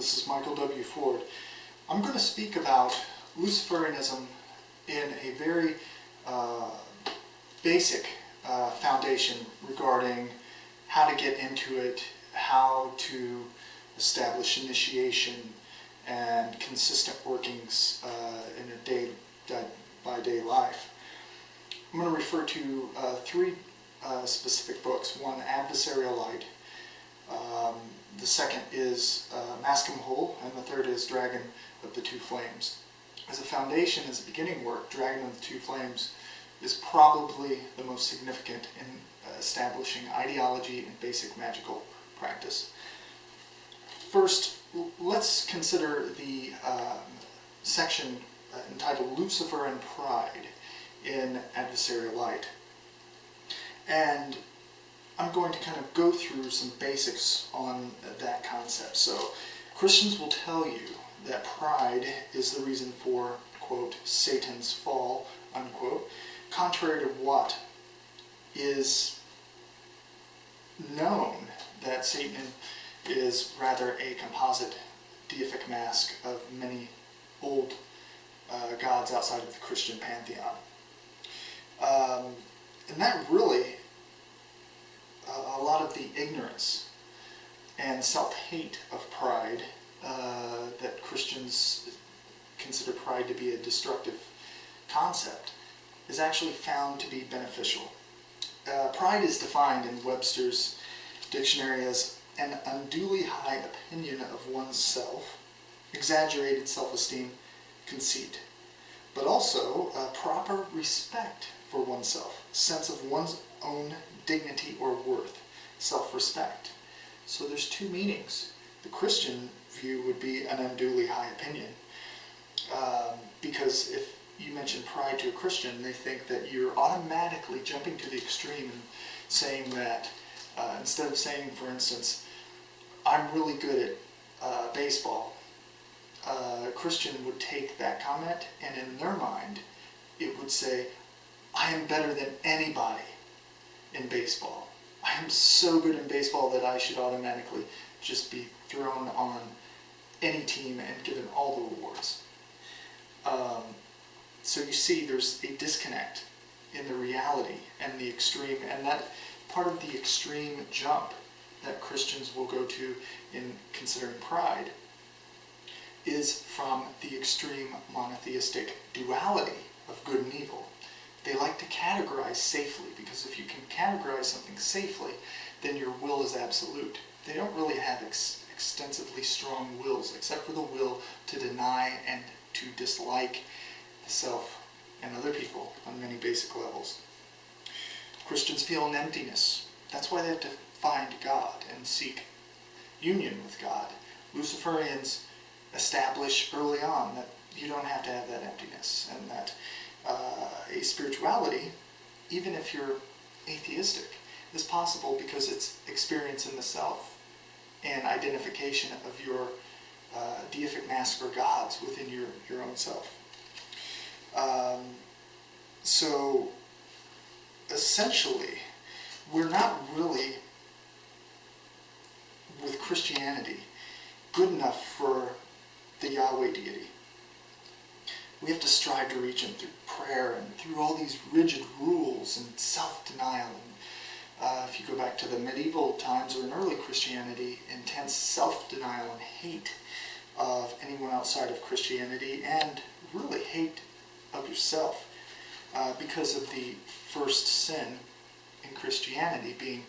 This is Michael W. Ford. I'm going to speak about Luciferianism in a very basic foundation regarding how to get into it, how to establish initiation and consistent workings in a day-by-day life. I'm going to refer to three specific books. One, Adversarial. The second is Mask and Whole, and the third is Dragon of the Two Flames. As a foundation, as a beginning work, Dragon of the Two Flames is probably the most significant in establishing ideology and basic magical practice. First, let's consider the section entitled Luciferian Pride in Adversarial Light. And I'm going to kind of go through some basics on that concept. So, Christians will tell you that pride is the reason for, quote, Satan's fall, unquote, contrary to what is known, that Satan is rather a composite deific mask of many old gods outside of the Christian pantheon. And that really, a lot of the ignorance and self-hate of pride, that Christians consider pride to be a destructive concept, is actually found to be beneficial. Pride is defined in Webster's dictionary as an unduly high opinion of oneself, exaggerated self-esteem, conceit, but also proper respect for oneself, sense of one's own dignity or worth, self-respect. So there's two meanings. The Christian view would be an unduly high opinion, because if you mention pride to a Christian, they think that you're automatically jumping to the extreme and saying that, instead of saying, for instance, I'm really good at baseball, a Christian would take that comment and in their mind it would say, I am better than anybody in baseball. I am so good in baseball that I should automatically just be thrown on any team and given all the rewards. So you see there's a disconnect in the reality and the extreme, and that part of the extreme jump that Christians will go to in considering pride is from the extreme monotheistic duality of good and evil. They like to categorize safely, because if you can categorize something safely, then your will is absolute. They don't really have extensively strong wills, except for the will to deny and to dislike the self and other people on many basic levels. Christians feel an emptiness. That's why they have to find God and seek union with God. Luciferians establish early on that you don't have to have that emptiness, and that a spirituality, even if you're atheistic, is possible because it's experience in the self and identification of your deific mask or gods within your own self. So essentially, we're not really, with Christianity, good enough for the Yahweh deity. We have to strive to reach him through prayer and through all these rigid rules and self-denial. And if you go back to the medieval times or in early Christianity, intense self-denial and hate of anyone outside of Christianity, and really hate of yourself, because of the first sin in Christianity being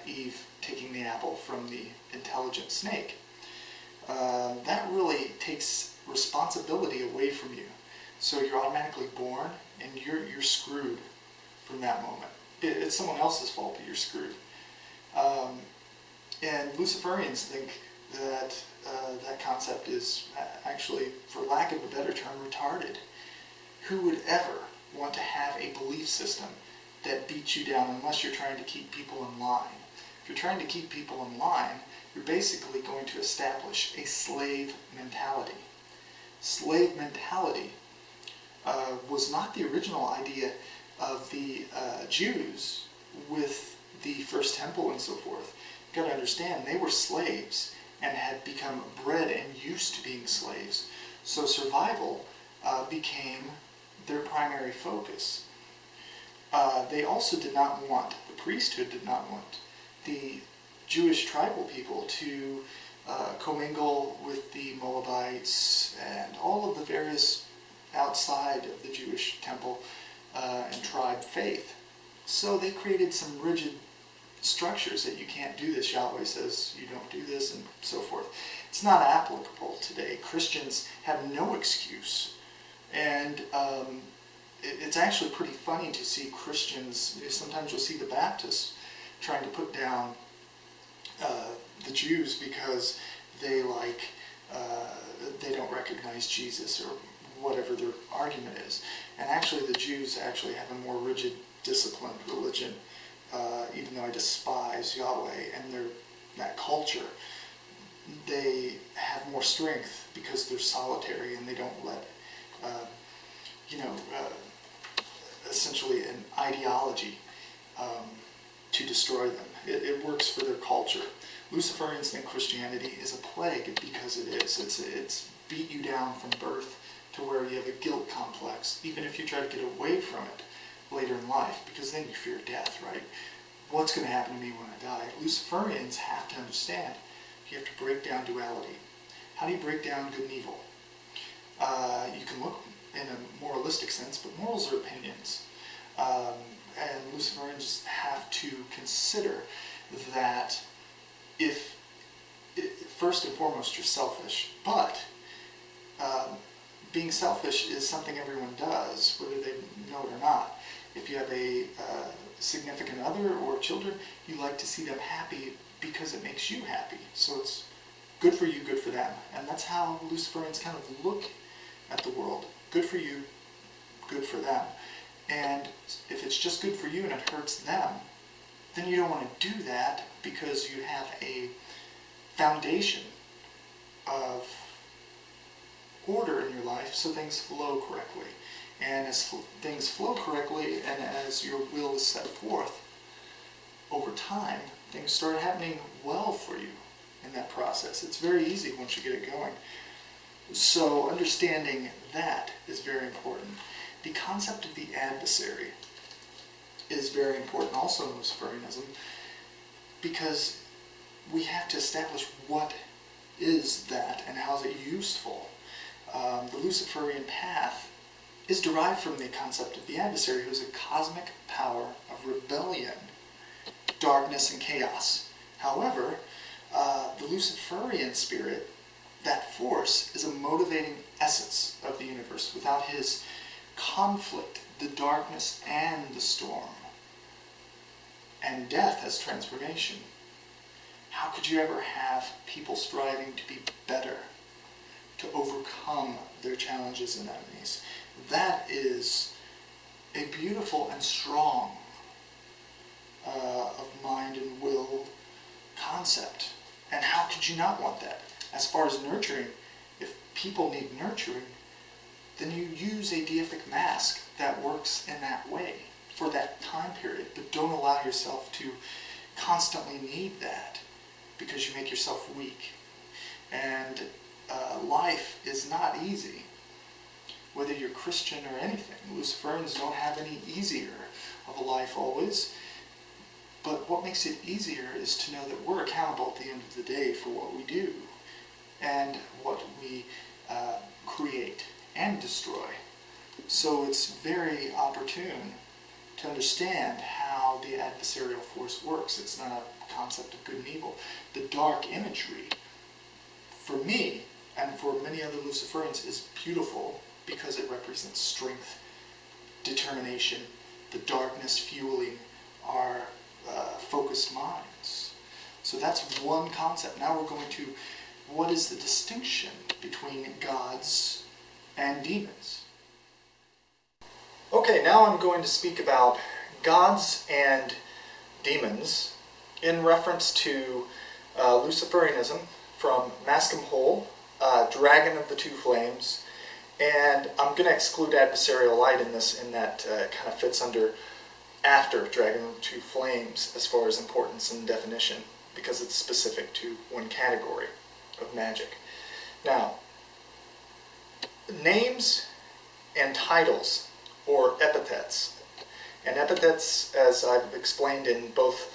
Eve taking the apple from the intelligent snake. That really takes responsibility away from you. So you're automatically born and you're screwed from that moment. It's someone else's fault, but you're screwed. And Luciferians think that that concept is actually, for lack of a better term, retarded. Who would ever want to have a belief system that beats you down unless you're trying to keep people in line? If you're trying to keep people in line, you're basically going to establish a slave mentality. Slave mentality was not the original idea of the Jews with the first temple and so forth. You've got to understand, they were slaves and had become bred and used to being slaves. So survival became their primary focus. They also did not want, the priesthood did not want the Jewish tribal people to commingle with the Moabites and all of the various outside of the Jewish temple and tribe faith. So they created some rigid structures that you can't do this. Yahweh says you don't do this, and so forth. It's not applicable today. Christians have no excuse. And it's actually pretty funny to see Christians, sometimes you'll see the Baptists trying to put down the Jews because they they don't recognize Jesus or whatever their argument is. And actually the Jews actually have a more rigid, disciplined religion, even though I despise Yahweh and that culture. They have more strength because they're solitary and they don't let, essentially an ideology to destroy them. It works for their culture. Luciferians think Christianity is a plague because it is. It's beat you down from birth to where you have a guilt complex, even if you try to get away from it later in life, because then you fear death, right? What's going to happen to me when I die? Luciferians have to understand you have to break down duality. How do you break down good and evil? You can look in a moralistic sense, but morals are opinions. And Luciferians have to consider that if first and foremost you're selfish, but being selfish is something everyone does, whether they know it or not. If you have a significant other or children, you like to see them happy because it makes you happy. So it's good for you, good for them. And that's how Luciferians kind of look at the world. Good for you, good for them. And if it's just good for you and it hurts them, then you don't want to do that because you have a foundation of order in your life so things flow correctly. And as things flow correctly and as your will is set forth, over time, things start happening well for you in that process. It's very easy once you get it going. So understanding that is very important. The concept of the adversary is very important also in Luciferianism, because we have to establish what is that and how is it useful. The Luciferian path is derived from the concept of the adversary, who is a cosmic power of rebellion, darkness, and chaos. However, the Luciferian spirit, that force, is a motivating essence of the universe. Without his conflict, the darkness and the storm, and death as transformation, how could you ever have people striving to be better, to overcome their challenges and enemies? That is a beautiful and strong of mind and will concept. And how could you not want that? As far as nurturing, if people need nurturing, then you use a deific mask that works in that way for that time period. But don't allow yourself to constantly need that, because you make yourself weak. And life is not easy, whether you're Christian or anything. Luciferians don't have any easier of a life always. But what makes it easier is to know that we're accountable at the end of the day for what we do and what we create and destroy. So it's very opportune to understand how the adversarial force works. It's not a concept of good and evil. The dark imagery, for me and for many other Luciferians, is beautiful because it represents strength, determination, the darkness fueling our focused minds. So that's one concept. Now we're going to, what is the distinction between gods and demons? Okay, now I'm going to speak about gods and demons in reference to Luciferianism from Mascom Hole, Dragon of the Two Flames, and I'm going to exclude Adversarial Light in this, in that kind of fits under after Dragon of the Two Flames as far as importance and definition, because it's specific to one category. of magic. Now, names and titles, or epithets. And epithets, as I've explained in both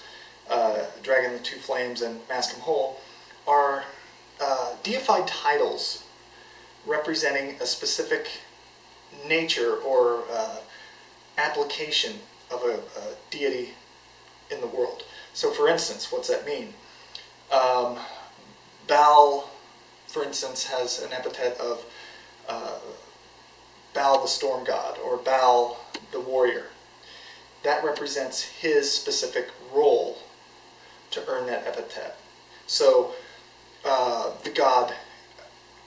Dragon the Two Flames and Mask 'em Whole, are deified titles representing a specific nature or application of a deity in the world. So for instance, what's that mean? Baal, for instance, has an epithet of Baal the storm god, or Baal the warrior. That represents his specific role to earn that epithet. So the god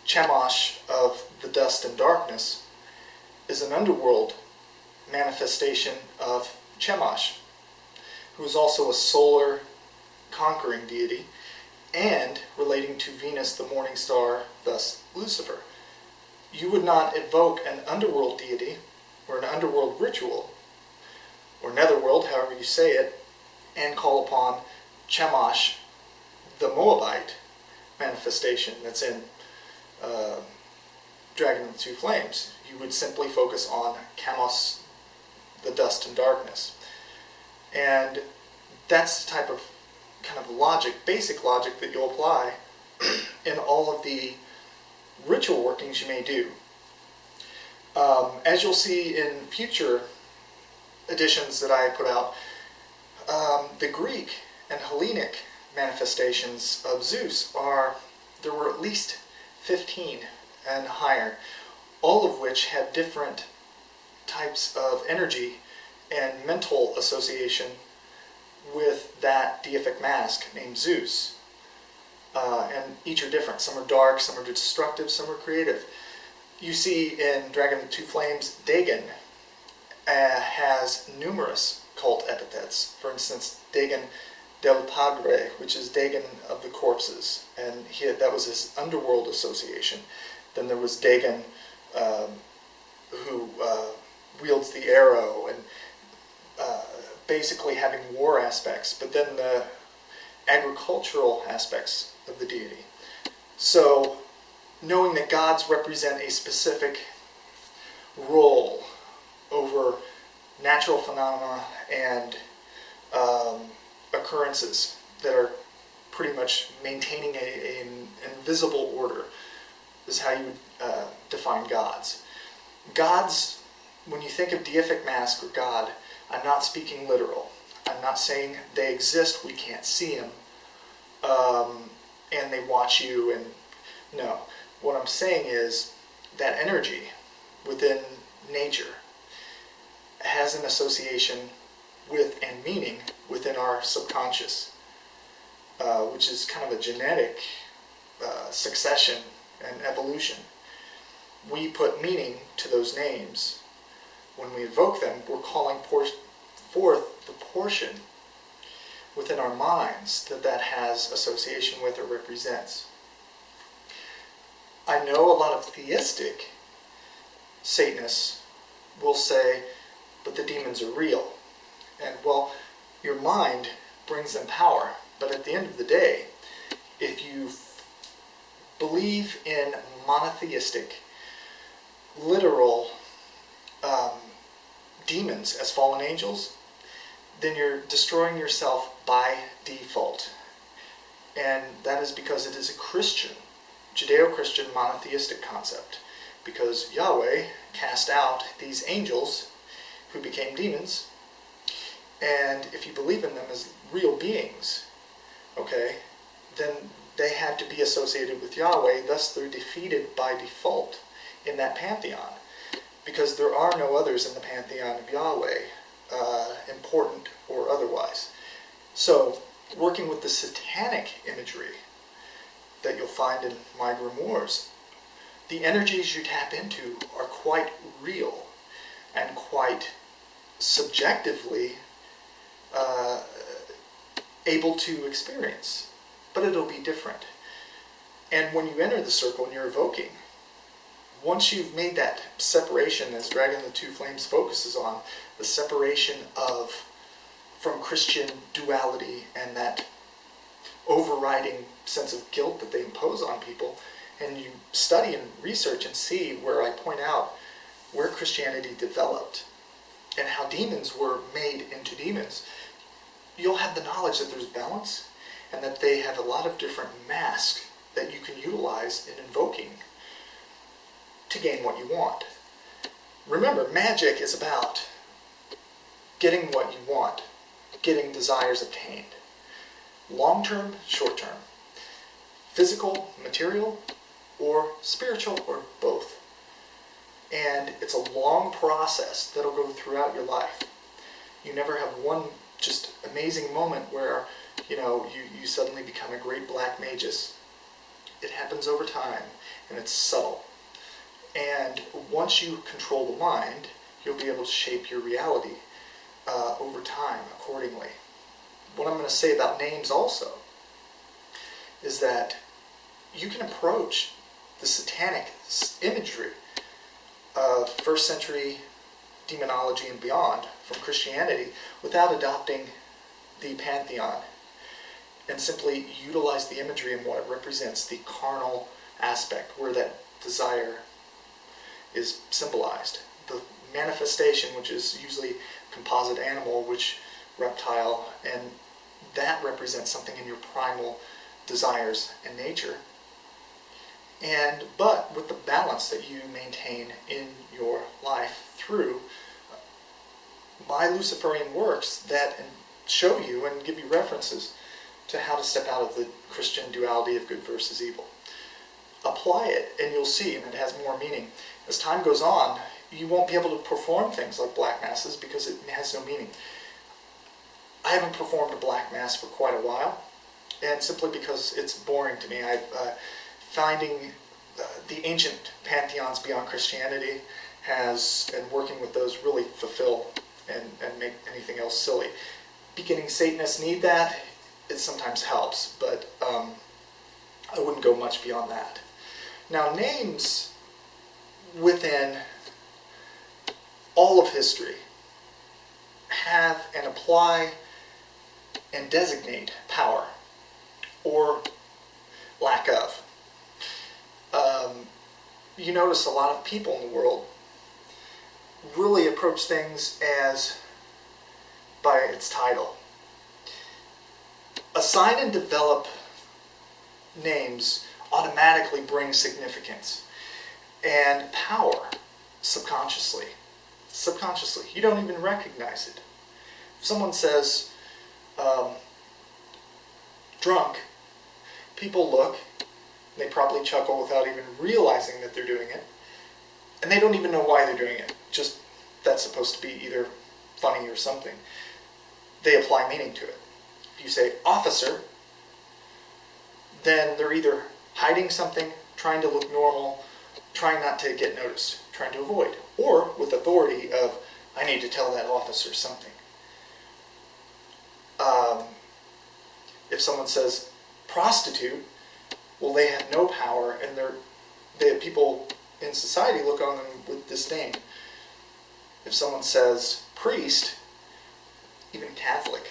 Chemosh of the dust and darkness is an underworld manifestation of Chemosh, who is also a solar conquering deity and relating to Venus, the morning star, thus Lucifer. You would not evoke an underworld deity or an underworld ritual, or netherworld, however you say it, and call upon Chemosh, the Moabite manifestation that's in Dragon of the Two Flames. You would simply focus on Chemos, the dust and darkness. And that's the type of kind of logic, basic logic, that you'll apply in all of the ritual workings you may do. As you'll see in future editions that I put out, the Greek and Hellenic manifestations of Zeus there were at least 15 and higher, all of which had different types of energy and mental association with that deific mask named Zeus. And each are different. Some are dark, some are destructive, some are creative. You see in Dragon of the Two Flames, Dagon has numerous cult epithets. For instance, Dagon del Padre, which is Dagon of the corpses, and that was his underworld association. Then there was Dagon, who wields the arrow, and basically having war aspects, but then the agricultural aspects of the deity. So, knowing that gods represent a specific role over natural phenomena and occurrences that are pretty much maintaining an invisible order, is how you would define gods. Gods, when you think of deific mask or God, I'm not speaking literal. I'm not saying they exist, we can't see them, and they watch you, and no. What I'm saying is that energy within nature has an association with and meaning within our subconscious, which is kind of a genetic succession and evolution. We put meaning to those names. When we evoke them, we're calling forth the portion within our minds that has association with or represents. I know a lot of theistic Satanists will say, but the demons are real. And well, your mind brings them power. But at the end of the day, if you believe in monotheistic, literal demons as fallen angels, then you're destroying yourself by default. And that is because it is a Christian, Judeo-Christian monotheistic concept. Because Yahweh cast out these angels who became demons, and if you believe in them as real beings, okay, then they had to be associated with Yahweh, thus they're defeated by default in that pantheon, because there are no others in the pantheon of Yahweh, important or otherwise. So, working with the satanic imagery that you'll find in my grimoires, the energies you tap into are quite real and quite subjectively able to experience, but it'll be different. And when you enter the circle and you're evoking, once you've made that separation, as Dragon of the Two Flames focuses on, the separation from Christian duality and that overriding sense of guilt that they impose on people, and you study and research and see where I point out where Christianity developed and how demons were made into demons, you'll have the knowledge that there's balance and that they have a lot of different masks that you can utilize in invoking to gain what you want. Remember, magic is about getting what you want, getting desires obtained. Long-term, short-term. Physical, material, or spiritual, or both. And it's a long process that'll go throughout your life. You never have one just amazing moment where, you suddenly become a great black magus. It happens over time, and it's subtle. And once you control the mind, you'll be able to shape your reality over time accordingly. What I'm going to say about names also is that you can approach the satanic imagery of first century demonology and beyond from Christianity without adopting the pantheon, and simply utilize the imagery and what it represents, the carnal aspect where that desire is symbolized. The manifestation, which is usually composite animal, which reptile, and that represents something in your primal desires and nature. But with the balance that you maintain in your life through my Luciferian works that show you and give you references to how to step out of the Christian duality of good versus evil. Apply it and you'll see, and it has more meaning. As time goes on, you won't be able to perform things like black masses because it has no meaning. I haven't performed a black mass for quite a while, and simply because it's boring to me. Finding the ancient pantheons beyond Christianity and working with those really fulfill and make anything else silly. Beginning Satanists need that. It sometimes helps, but I wouldn't go much beyond that. Now, names within all of history have and apply and designate power or lack of. You notice a lot of people in the world really approach things by its title. Assign and develop names automatically bring significance and power subconsciously. You don't even recognize it. If someone says drunk, people look, they probably chuckle without even realizing that they're doing it, and they don't even know why they're doing it. Just that's supposed to be either funny or something. They apply meaning to it. If you say officer, then they're either hiding something, trying to look normal, trying not to get noticed, trying to avoid, or with authority of, I need to tell that officer something. If someone says prostitute, well, they have no power, and people in society look on them with disdain. If someone says priest, even Catholic,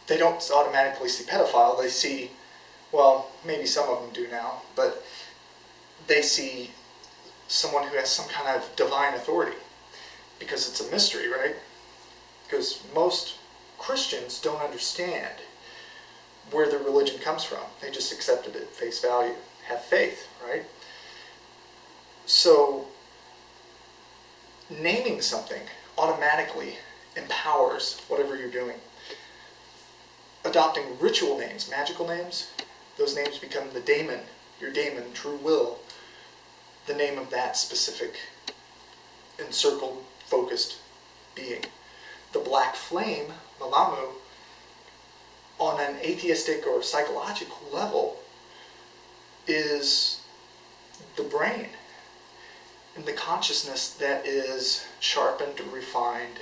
they don't automatically see pedophile. They see, well, maybe some of them do now, but they see someone who has some kind of divine authority, because it's a mystery, right? Because most Christians don't understand where their religion comes from. They just accepted it at face value, have faith, right? So naming something automatically empowers whatever you're doing. Adopting ritual names, magical names, those names become the daemon, your daemon, true will, the name of that specific encircled, focused being. The black flame, Malamu, on an atheistic or psychological level, is the brain and the consciousness that is sharpened, refined,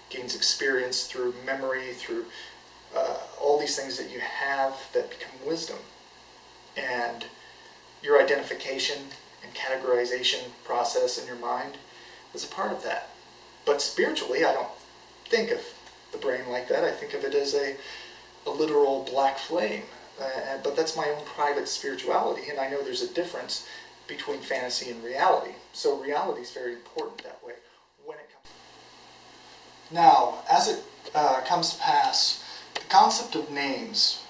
gains experience through memory, through all these things that you have that become wisdom. And your identification and categorization process in your mind is a part of that. But spiritually, I don't think of the brain like that. I think of it as a literal black flame. But that's my own private spirituality, and I know there's a difference between fantasy and reality. So reality is very important that way when it comes. Now, as it comes to pass, the concept of names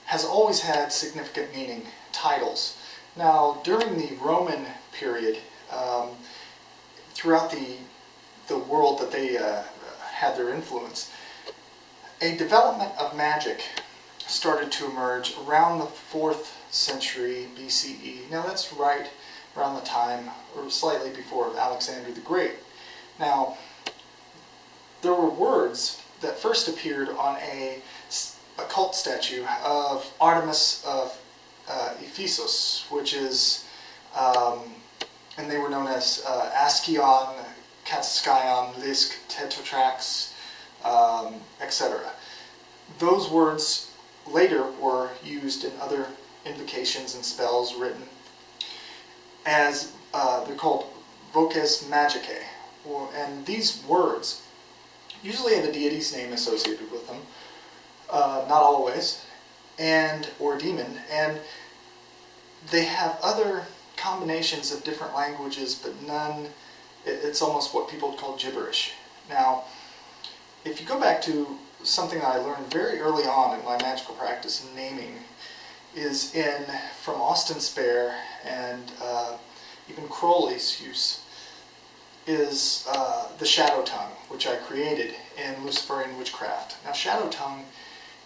has always had significant meaning. Titles. Now, during the Roman period, throughout the world that they had their influence, a development of magic started to emerge around the 4th century BCE. Now that's right around the time, or slightly before, of Alexander the Great. Now, there were words that first appeared on a cult statue of Artemis of Ephesus, which is, and they were known as Askion, Katskion, Lisk, Tetratrax, etc. Those words later were used in other invocations and spells written as, they're called voces magicae. And these words usually have a deity's name associated with them, not always, or demon, and they have other combinations of different languages, but none, it's almost what people call gibberish. Now, if you go back to something that I learned very early on in my magical practice in naming, is from Austin Spare and even Crowley's use, is the shadow tongue, which I created in Luciferian witchcraft. Now, shadow tongue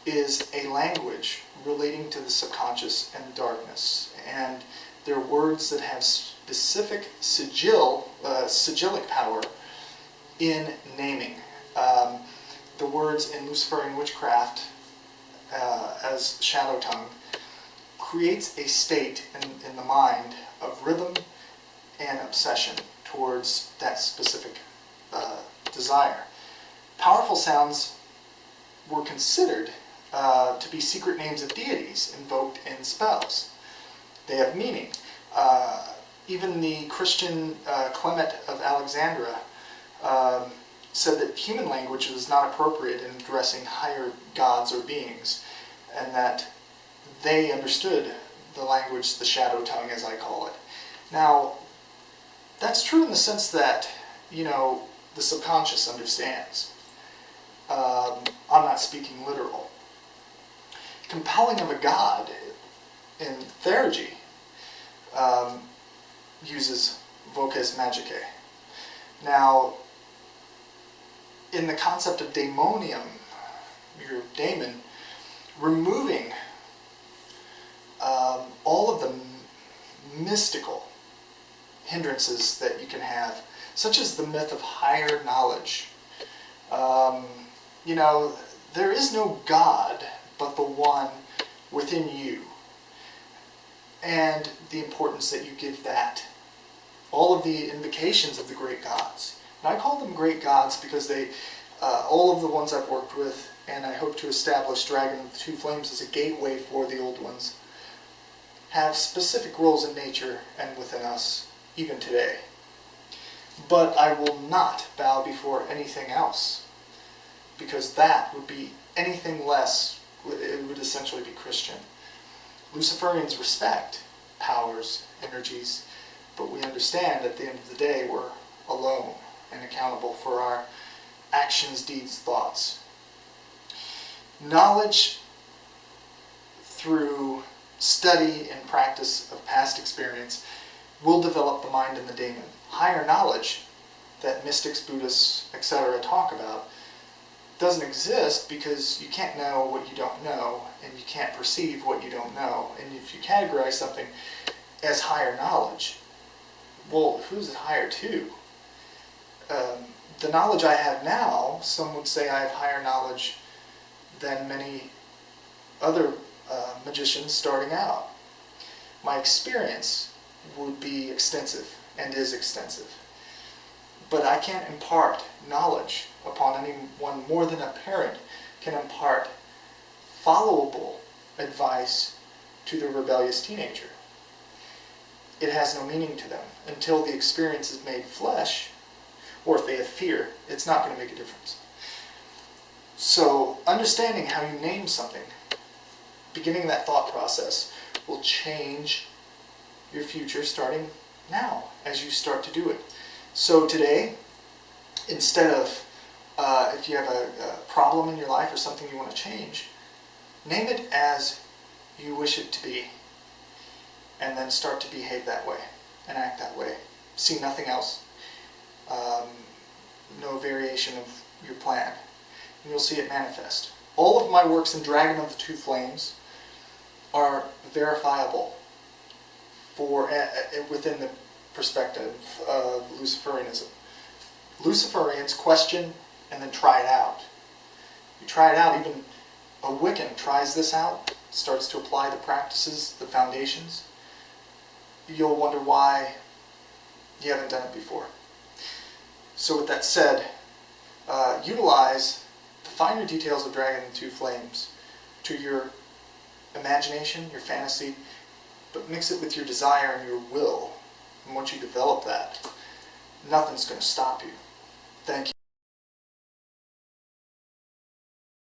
is a language relating to the subconscious and darkness, and they're words that have specific sigillic power in naming. The words in Luciferian witchcraft as shadow tongue creates a state in the mind of rhythm and obsession towards that specific desire. Powerful sounds were considered to be secret names of deities invoked in spells. They have meaning. Even the Christian Clement of Alexandria said that human language was not appropriate in addressing higher gods or beings, and that they understood the language, the shadow tongue as I call it. Now, that's true in the sense that, the subconscious understands. I'm not speaking literal. Compelling of a god in theurgy uses voces magicae. Now, in the concept of daemonium, your daemon, removing all of the mystical hindrances that you can have, such as the myth of higher knowledge. There is no God but the one within you, and the importance that you give that. All of the invocations of the great gods. And I call them great gods because they, all of the ones I've worked with, and I hope to establish Dragon of the Two Flames as a gateway for the old ones, have specific roles in nature and within us, even today. But I will not bow before anything else, because that would be anything less, it would essentially be Christian. Luciferians respect powers, energies, but we understand at the end of the day we're alone and accountable for our actions, deeds, thoughts. Knowledge through study and practice of past experience will develop the mind and the daemon. Higher knowledge that mystics, Buddhists, etc. talk about doesn't exist because you can't know what you don't know, and you can't perceive what you don't know. And if you categorize something as higher knowledge, well, who's it higher to? The knowledge I have now, some would say I have higher knowledge than many other magicians starting out. My experience would be extensive and is extensive. But I can't impart knowledge upon anyone more than a parent can impart followable advice to the rebellious teenager. It has no meaning to them until the experience is made flesh, or if they have fear, it's not going to make a difference. So understanding how you name something, beginning that thought process, will change your future starting now as you start to do it. So today, instead of, if you have a problem in your life or something you want to change, name it as you wish it to be, and then start to behave that way and act that way. See nothing else, no variation of your plan, and you'll see it manifest. All of my works in Dragon of the Two Flames are verifiable for within the perspective of Luciferianism. Luciferians question and then try it out. You try it out, even a Wiccan tries this out, starts to apply the practices, the foundations. You'll wonder why you haven't done it before. So with that said, utilize the finer details of Dragon and Two Flames to your imagination, your fantasy, but mix it with your desire and your will. And once you develop that, nothing's going to stop you. Thank you.